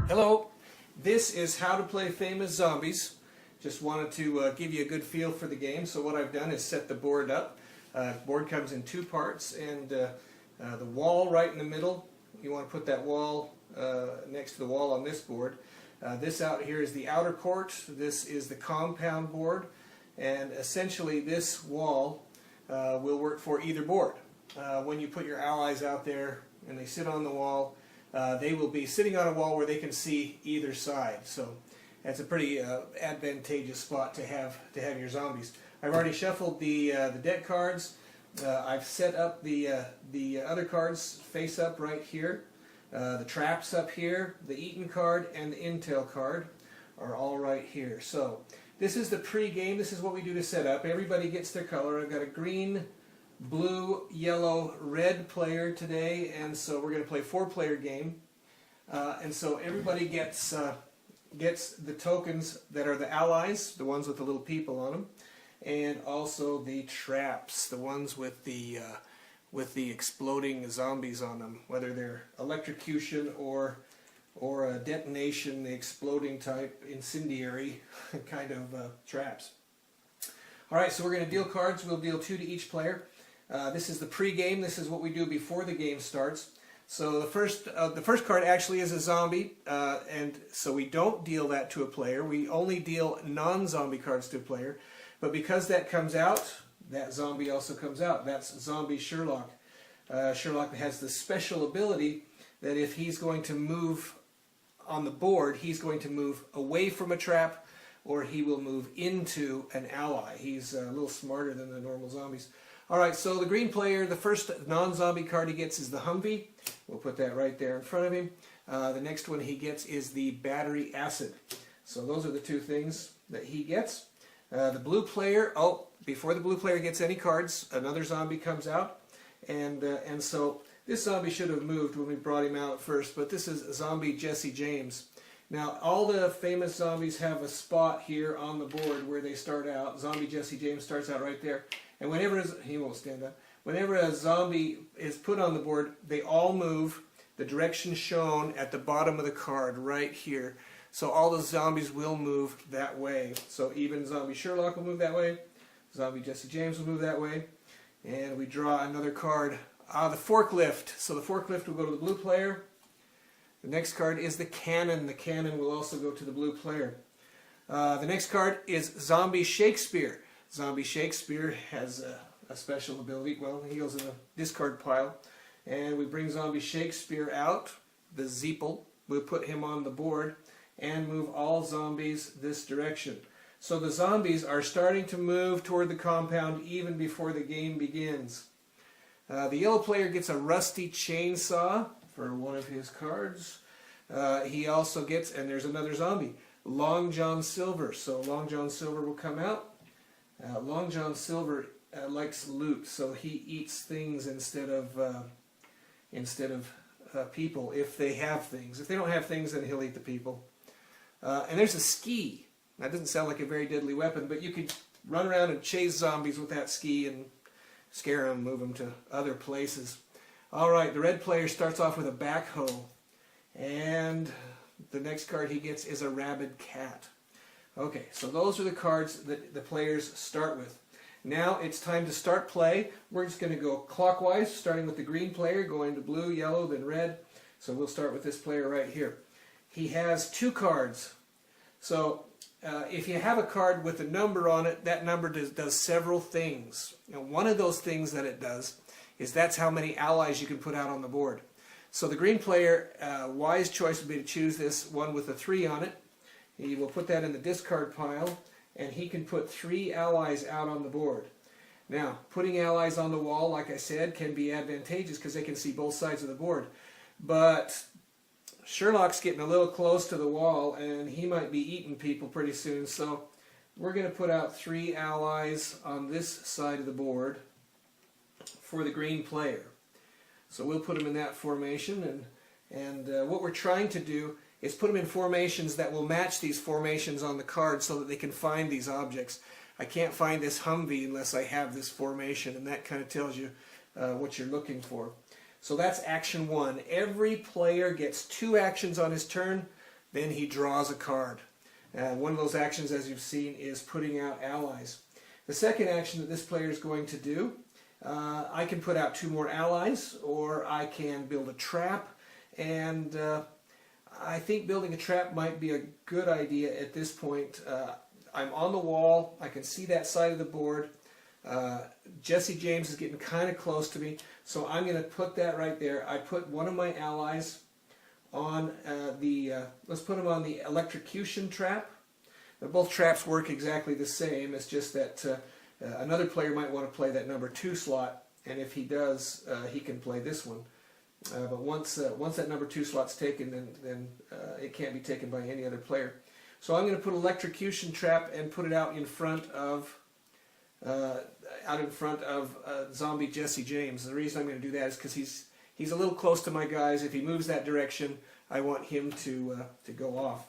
Hello, this is How to Play Famous Zombies. Just wanted to give you a good feel for the game. So what I've done is set the board up. The board comes in two parts, and the wall right in the middle, you want to put that wall next to the wall on this board. This out here is the outer court, this is the compound board, and essentially this wall will work for either board. When you put your allies out there and they sit on the wall, they will be sitting on a wall where they can see either side. So that's a pretty advantageous spot to have your zombies. I've already shuffled the deck cards. I've set up the other cards face up right here. The traps up here, the Eaton card and the Intel card are all right here. So this is the pre-game. This is what we do to set up. Everybody gets their color. I've got a green, blue, yellow, red player today, and so we're going to play a 4-player game. And so everybody gets the tokens that are the allies, the ones with the little people on them, and also the traps, the ones with the exploding zombies on them, whether they're electrocution or a detonation, the exploding type, incendiary kind of traps. All right, so we're going to deal cards. We'll deal 2 to each player. This is the pre-game. This is what we do before the game starts. So the first card actually is a zombie, and so we don't deal that to a player. We only deal non-zombie cards to a player. But because that comes out, that zombie also comes out. That's Zombie Sherlock. Sherlock has the special ability that if he's going to move on the board, he's going to move away from a trap, or he will move into an ally. He's a little smarter than the normal zombies. Alright, so the green player, the first non-zombie card he gets is the Humvee. We'll put that right there in front of him. The next one he gets is the Battery Acid. So those are the 2 things that he gets. The blue player, before the blue player gets any cards, another zombie comes out. And so this zombie should have moved when we brought him out first, but this is Zombie Jesse James. Now, all the famous zombies have a spot here on the board where they start out. Zombie Jesse James starts out right there. And whenever he won't stand up. Whenever a zombie is put on the board, they all move the direction shown at the bottom of the card right here. So all the zombies will move that way. So even Zombie Sherlock will move that way. Zombie Jesse James will move that way. And we draw another card. The Forklift. So the Forklift will go to the blue player. The next card is the Cannon. The Cannon will also go to the blue player. The next card is Zombie Shakespeare. Zombie Shakespeare has a special ability. Well, he goes in the discard pile. And we bring Zombie Shakespeare out, the Zeeple. We'll put him on the board and move all zombies this direction. So the zombies are starting to move toward the compound even before the game begins. The yellow player gets a Rusty Chainsaw for one of his cards. He also gets, and there's another zombie, Long John Silver. So Long John Silver will come out. Long John Silver likes loot, so he eats things instead of people if they have things. If they don't have things, then he'll eat the people. And there's a ski. That doesn't sound like a very deadly weapon, but you could run around and chase zombies with that ski and scare them, move them to other places. All right, the red player starts off with a backhoe, and the next card he gets is a rabid cat. Okay, so those are the cards that the players start with. Now it's time to start play. We're just going to go clockwise, starting with the green player, going to blue, yellow, then red. So we'll start with this player right here. He has 2 cards. So if you have a card with a number on it, that number does several things. And one of those things that it does is that's how many allies you can put out on the board. So the green player, wise choice would be to choose this one with a 3 on it. He will put that in the discard pile, and he can put 3 allies out on the board. Now, putting allies on the wall, like I said, can be advantageous because they can see both sides of the board. But Sherlock's getting a little close to the wall, and he might be eating people pretty soon. So we're going to put out 3 allies on this side of the board for the green player. So we'll put them in that formation, and what we're trying to do is put them in formations that will match these formations on the card so that they can find these objects. I can't find this Humvee unless I have this formation, and that kind of tells you what you're looking for. So that's action one. Every player gets 2 actions on his turn. then he draws a card. One of those actions, as you've seen, is putting out allies. The second action that this player is going to do, I can put out 2 more allies, or I can build a trap, and I think building a trap might be a good idea at this point. I'm on the wall, I can see that side of the board. Jesse James is getting kind of close to me, so I'm going to put that right there. I put one of my allies on let's put him on the electrocution trap. Now, both traps work exactly the same. It's just that another player might want to play that number 2 slot, and if he does, he can play this one. But once that number 2 slot's taken, then it can't be taken by any other player. So I'm going to put electrocution trap and put it out in front of zombie Jesse James. The reason I'm going to do that is because he's a little close to my guys. If he moves that direction, I want him to go off.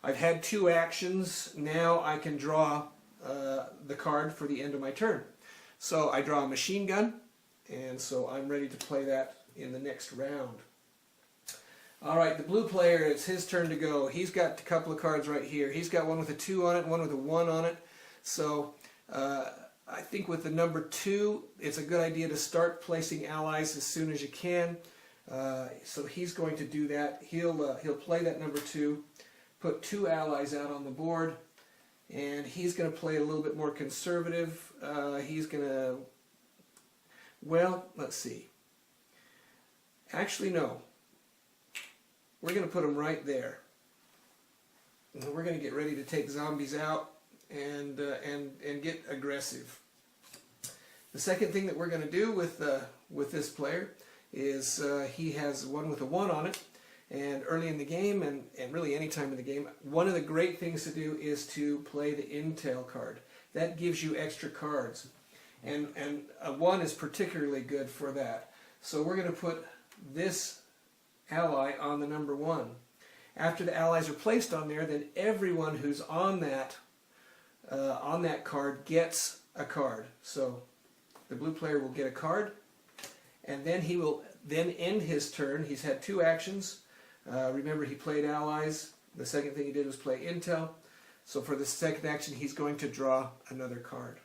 I've had 2 actions. Now I can draw the card for the end of my turn. So I draw a machine gun, and so I'm ready to play that in the next round. Alright, the blue player, it's his turn to go. He's got a couple of cards right here. He's got one with a 2 on it, one with a 1 on it. So I think with the number 2, it's a good idea to start placing allies as soon as you can. So he's going to do that. He'll play that number 2, put 2 allies out on the board, and he's going to play a little bit more conservative. He's going to, well, let's see. Actually, no. We're going to put them right there. And we're going to get ready to take zombies out and get aggressive. The second thing that we're going to do with this player is he has one with a 1 on it, and early in the game and really any time in the game, one of the great things to do is to play the intel card. That gives you extra cards, and a 1 is particularly good for that. So we're going to put this ally on the number 1. After the allies are placed on there, then everyone who's on that card gets a card. So the blue player will get a card, and then he will then end his turn. He's had 2 actions. Remember, he played allies. The second thing he did was play intel. So for the second action, he's going to draw another card.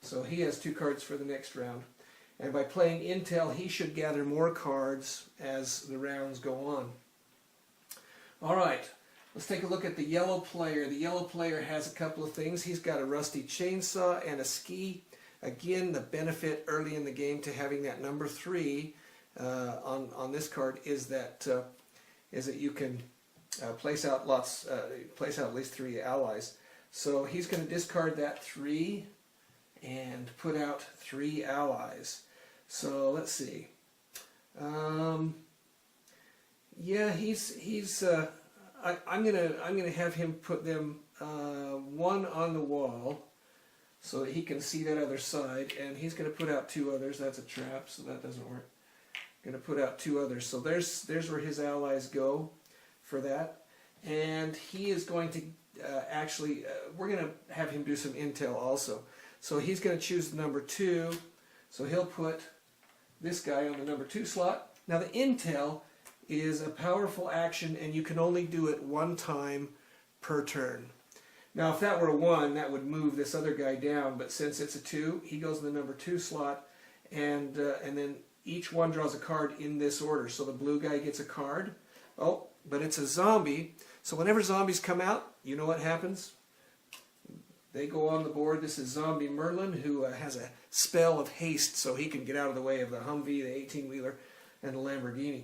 So he has 2 cards for the next round. And by playing intel, he should gather more cards as the rounds go on. Alright, let's take a look at the yellow player. The yellow player has a couple of things. He's got a rusty chainsaw and a ski. Again, the benefit early in the game to having that number 3 on this card is that you can place out at least 3 allies. So he's going to discard that 3 and put out 3 allies. So let's see. Yeah, I'm gonna have him put them 1 on the wall so that he can see that other side, and he's gonna put out 2 others. That's a trap, so that doesn't work. Gonna put out 2 others. So there's where his allies go for that, and he is going to we're gonna have him do some intel also. So he's gonna choose the number 2. So he'll put this guy on the number 2 slot. Now the intel is a powerful action, and you can only do it 1 time per turn. Now if that were a 1, that would move this other guy down, but since it's a 2, he goes in the number 2 slot, and then each one draws a card in this order. So the blue guy gets a card. Oh, but it's a zombie. So whenever zombies come out, you know what happens? They go on the board. This is Zombie Merlin, who has a spell of haste, so he can get out of the way of the Humvee, the 18-wheeler, and the Lamborghini.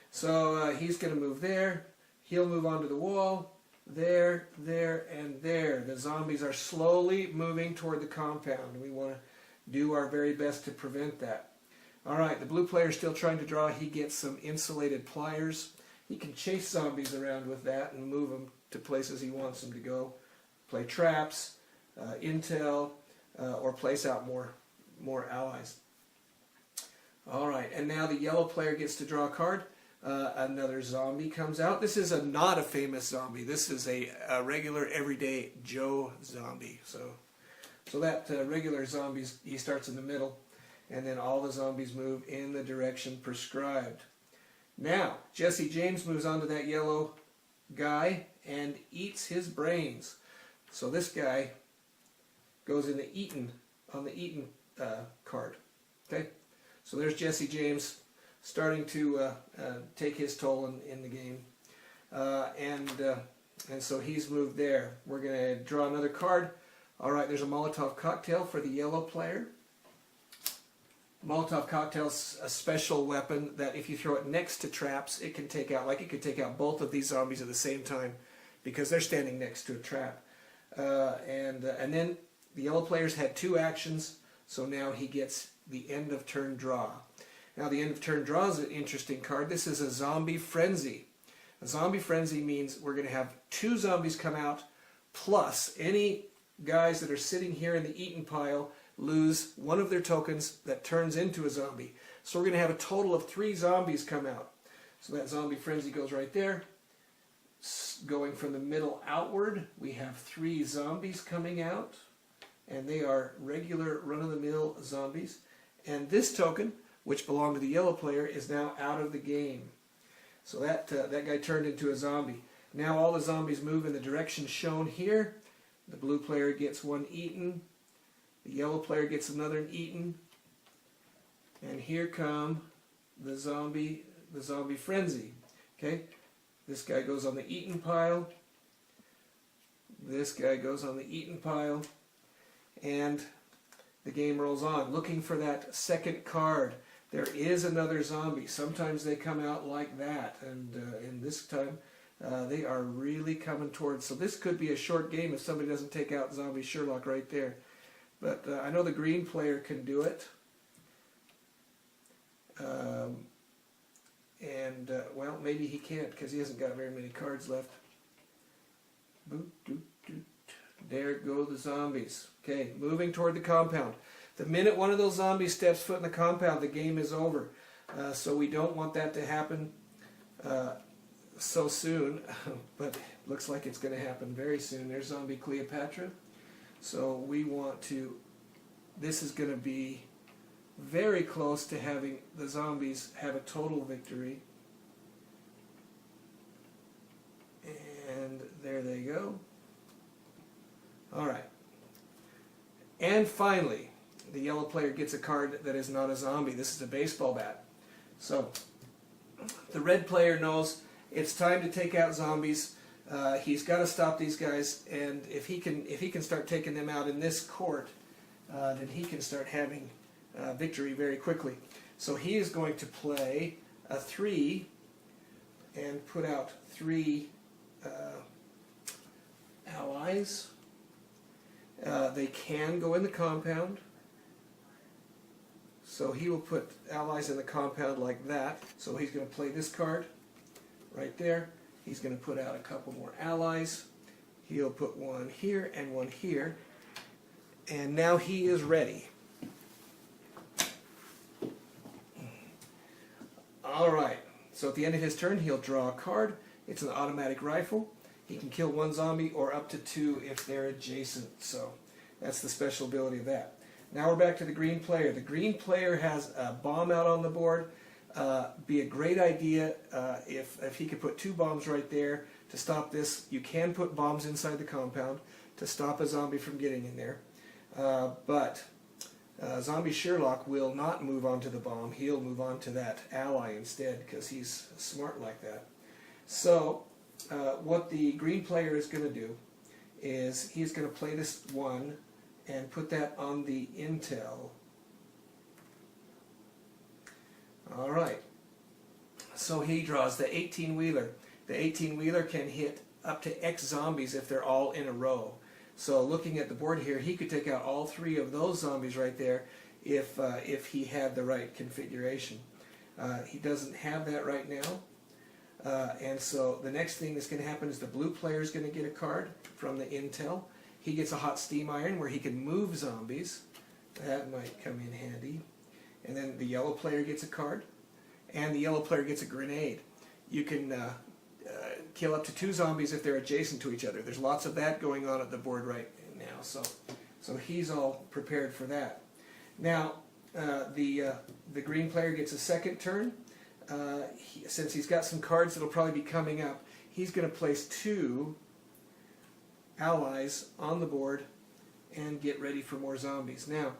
So he's going to move there. He'll move onto the wall. There, there, and there. The zombies are slowly moving toward the compound, and we want to do our very best to prevent that. Alright, the blue player is still trying to draw. He gets some insulated pliers. He can chase zombies around with that and move them to places he wants them to go. Play traps, intel, or place out more allies. Alright, and now the yellow player gets to draw a card. Another zombie comes out. This is not a famous zombie. This is a regular, everyday Joe zombie. So that regular zombie, he starts in the middle, and then all the zombies move in the direction prescribed. Now, Jesse James moves on to that yellow guy and eats his brains. So this guy goes in the eaten, on the eaten card. Okay, so there's Jesse James starting to take his toll in the game, and so he's moved there. We're going to draw another card. All right, there's a Molotov cocktail for the yellow player. Molotov cocktail's a special weapon that if you throw it next to traps, it can take out, like it could take out both of these zombies at the same time because they're standing next to a trap. And then the yellow player's had 2 actions, so now he gets the end of turn draw. Now the end of turn draw is an interesting card. This is a zombie frenzy. A zombie frenzy means we're going to have 2 zombies come out, plus any guys that are sitting here in the eaten pile lose one of their tokens that turns into a zombie. So we're going to have a total of 3 zombies come out. So that zombie frenzy goes right there. Going from the middle outward, we have 3 zombies coming out, and they are regular run-of-the-mill zombies. And this token, which belonged to the yellow player, is now out of the game. So that guy turned into a zombie. Now all the zombies move in the direction shown here. The blue player gets 1 eaten. The yellow player gets another eaten. And here come the zombie frenzy. Okay? This guy goes on the eaten pile. This guy goes on the eaten pile. And the game rolls on. Looking for that second card. There is another zombie. Sometimes they come out like that. And in this time, they are really coming towards. So this could be a short game if somebody doesn't take out Zombie Sherlock right there. But I know the green player can do it. Well, maybe he can't because he hasn't got very many cards left. Boop, doop, doop. There go the zombies. Okay, moving toward the compound. The minute one of those zombies steps foot in the compound, the game is over. So we don't want that to happen so soon, but looks like it's going to happen very soon. There's zombie Cleopatra. So we want to, this is going to be very close to having the zombies have a total victory. And there they go. All right. And finally, the yellow player gets a card that is not a zombie. This is a baseball bat. So the red player knows it's time to take out zombies. He's got to stop these guys, and if he can start taking them out in this court, then he can start having victory very quickly. So he is going to play a 3 and put out 3 allies. They can go in the compound. So he will put allies in the compound like that. So he's going to play this card right there. He's going to put out a couple more allies. He'll put 1 here and 1 here. And now he is ready. All right. So at the end of his turn, he'll draw a card. It's an automatic rifle. He can kill 1 zombie or up to 2 if they're adjacent. So that's the special ability of that. Now we're back to the green player. The green player has a bomb out on the board. Be a great idea if he could put 2 bombs right there to stop this. You can put bombs inside the compound to stop a zombie from getting in there. But Zombie Sherlock will not move on to the bomb. He'll move on to that ally instead because he's smart like that. So what the green player is going to do is he's going to play this 1 and put that on the intel. All right. So he draws the 18-wheeler. The 18-wheeler can hit up to X zombies if they're all in a row. So looking at the board here, he could take out all 3 of those zombies right there if he had the right configuration. He doesn't have that right now. And so the next thing that's going to happen is the blue player is going to get a card from the intel. He gets a hot steam iron where he can move zombies. That might come in handy. And then the yellow player gets a card. And the yellow player gets a grenade. You can kill up to 2 zombies if they're adjacent to each other. There's lots of that going on at the board right now. So he's all prepared for that. Now, the green player gets a second turn. Since he's got some cards that'll probably be coming up, he's going to place 2 allies on the board and get ready for more zombies. Now,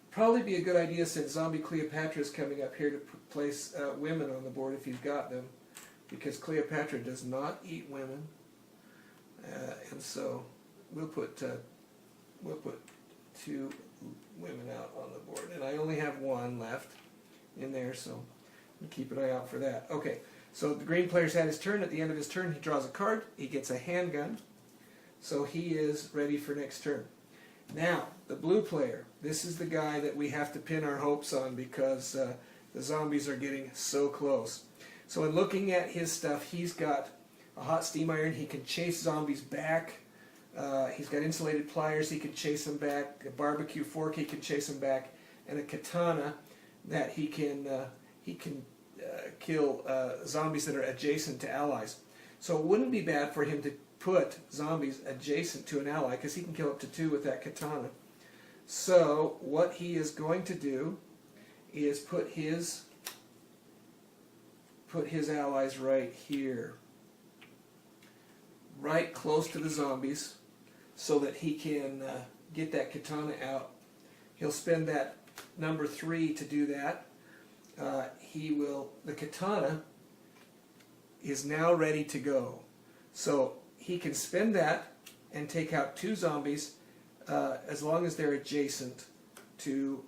probably be a good idea, since Zombie Cleopatra is coming up here, to place women on the board if you've got them, because Cleopatra does not eat women, and so we'll put 2 women out on the board, and I only have 1 left in there, so keep an eye out for that. Okay, so the green player's had his turn. At the end of his turn, he draws a card. He gets a handgun, so he is ready for next turn. Now, the blue player, this is the guy that we have to pin our hopes on, because the zombies are getting so close. So in looking at his stuff, he's got a hot steam iron. He can chase zombies back. He's got insulated pliers. He can chase them back. A barbecue fork. He can chase them back. And a katana that he can kill zombies that are adjacent to allies. So it wouldn't be bad for him to put zombies adjacent to an ally, because he can kill up to 2 with that katana. So what he is going to do is put his allies right here, right close to the zombies, so that he can get that katana out. He'll spend that number 3 to do that. The katana is now ready to go. So he can spend that and take out 2 zombies as long as they're adjacent to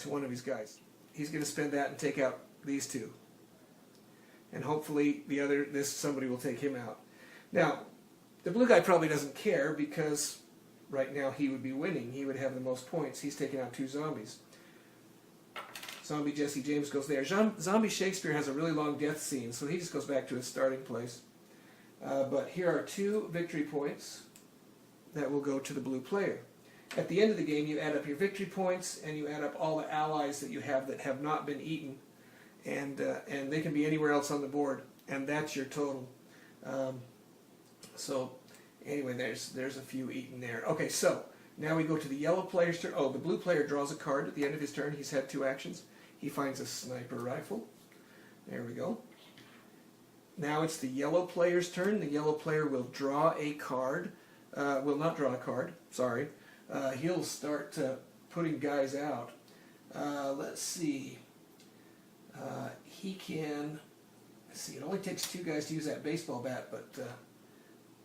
one of his guys. He's going to spend that and take out these 2. And hopefully somebody will take him out. Now, the blue guy probably doesn't care, because right now he would be winning. He would have the most points. He's taking out 2 zombies. Zombie Jesse James goes there. Zombie Shakespeare has a really long death scene, so he just goes back to his starting place. But here are 2 victory points that will go to the blue player. At the end of the game, you add up your victory points, and you add up all the allies that you have that have not been eaten, and they can be anywhere else on the board, and that's your total. So anyway, there's a few eaten there. Okay, so now we go to the yellow player's turn. Oh, the blue player draws a card at the end of his turn. He's had 2 actions. He finds a sniper rifle. There we go. Now it's the yellow player's turn. The yellow player will draw a card. Will not draw a card, sorry. He'll start putting guys out. Let's see. He can, let's see, it only takes 2 guys to use that baseball bat,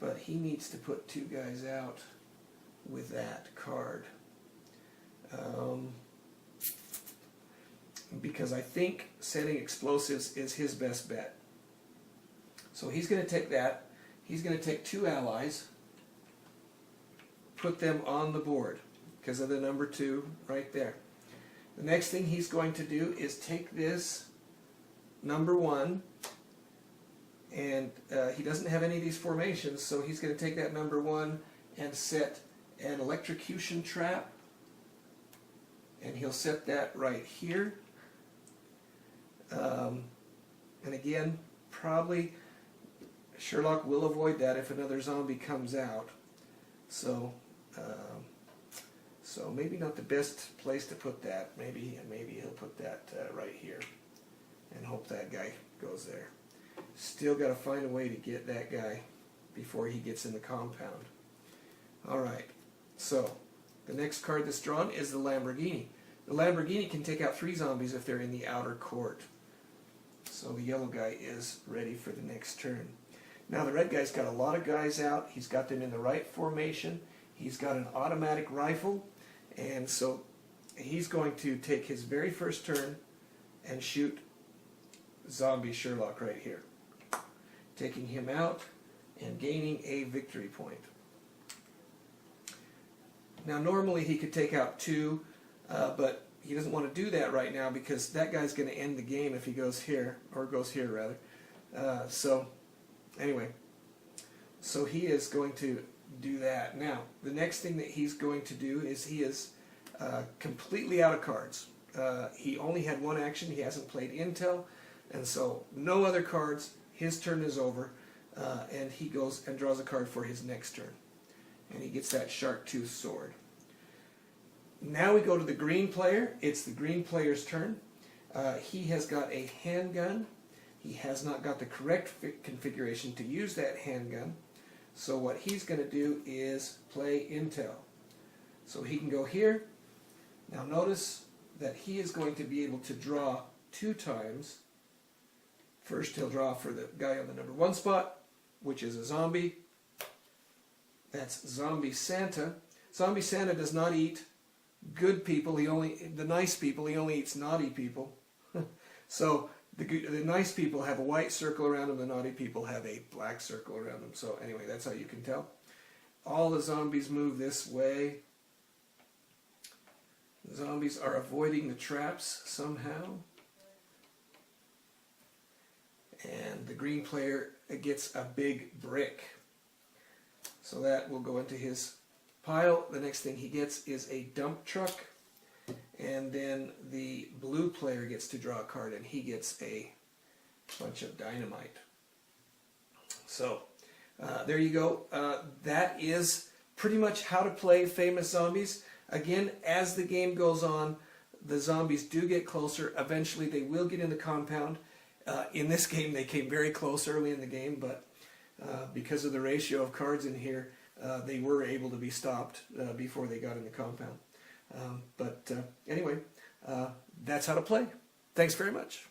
but he needs to put 2 guys out with that card. Because I think setting explosives is his best bet. So he's going to take that. He's going to take 2 allies, put them on the board because of the number 2 right there. The next thing he's going to do is take this number 1, and he doesn't have any of these formations, so he's going to take that number 1 and set an electrocution trap, and he'll set that right here. And again, probably Sherlock will avoid that if another zombie comes out. So maybe not the best place to put that. Maybe he'll put that right here and hope that guy goes there. Still got to find a way to get that guy before he gets in the compound. All right. So the next card that's drawn is the Lamborghini. The Lamborghini can take out 3 zombies if they're in the outer court. So the yellow guy is ready for the next turn. Now the red guy's got a lot of guys out. He's got them in the right formation. He's got an automatic rifle. And so he's going to take his very first turn and shoot zombie Sherlock right here, taking him out and gaining a victory point. Now normally he could take out 2, but he doesn't want to do that right now because that guy's going to end the game if he goes here, or goes here rather. So anyway, so he is going to do that. Now the next thing that he's going to do is he is completely out of cards. He only had 1 action. He hasn't played Intel, and so no other cards. His turn is over, and he goes and draws a card for his next turn, and he gets that shark tooth sword. Now we go to the green player. It's the green player's turn. He has got a handgun. He has not got the correct configuration to use that handgun. So what he's going to do is play intel. So he can go here. Now notice that he is going to be able to draw 2 times. First he'll draw for the guy on the number 1 spot, which is a zombie. That's Zombie Santa. Zombie Santa does not eat good people. The nice people. He only eats naughty people. So the nice people have a white circle around them. The naughty people have a black circle around them. So anyway, that's how you can tell. All the zombies move this way. The zombies are avoiding the traps somehow. And the green player gets a big brick. So that will go into his pile. The next thing he gets is a dump truck. And then the blue player gets to draw a card, and he gets a bunch of dynamite. So there you go. That is pretty much how to play Famous Zombies. Again, as the game goes on, the zombies do get closer. Eventually they will get in the compound. In this game they came very close early in the game, but because of the ratio of cards in here, they were able to be stopped before they got in the compound. Anyway, that's how to play. Thanks very much.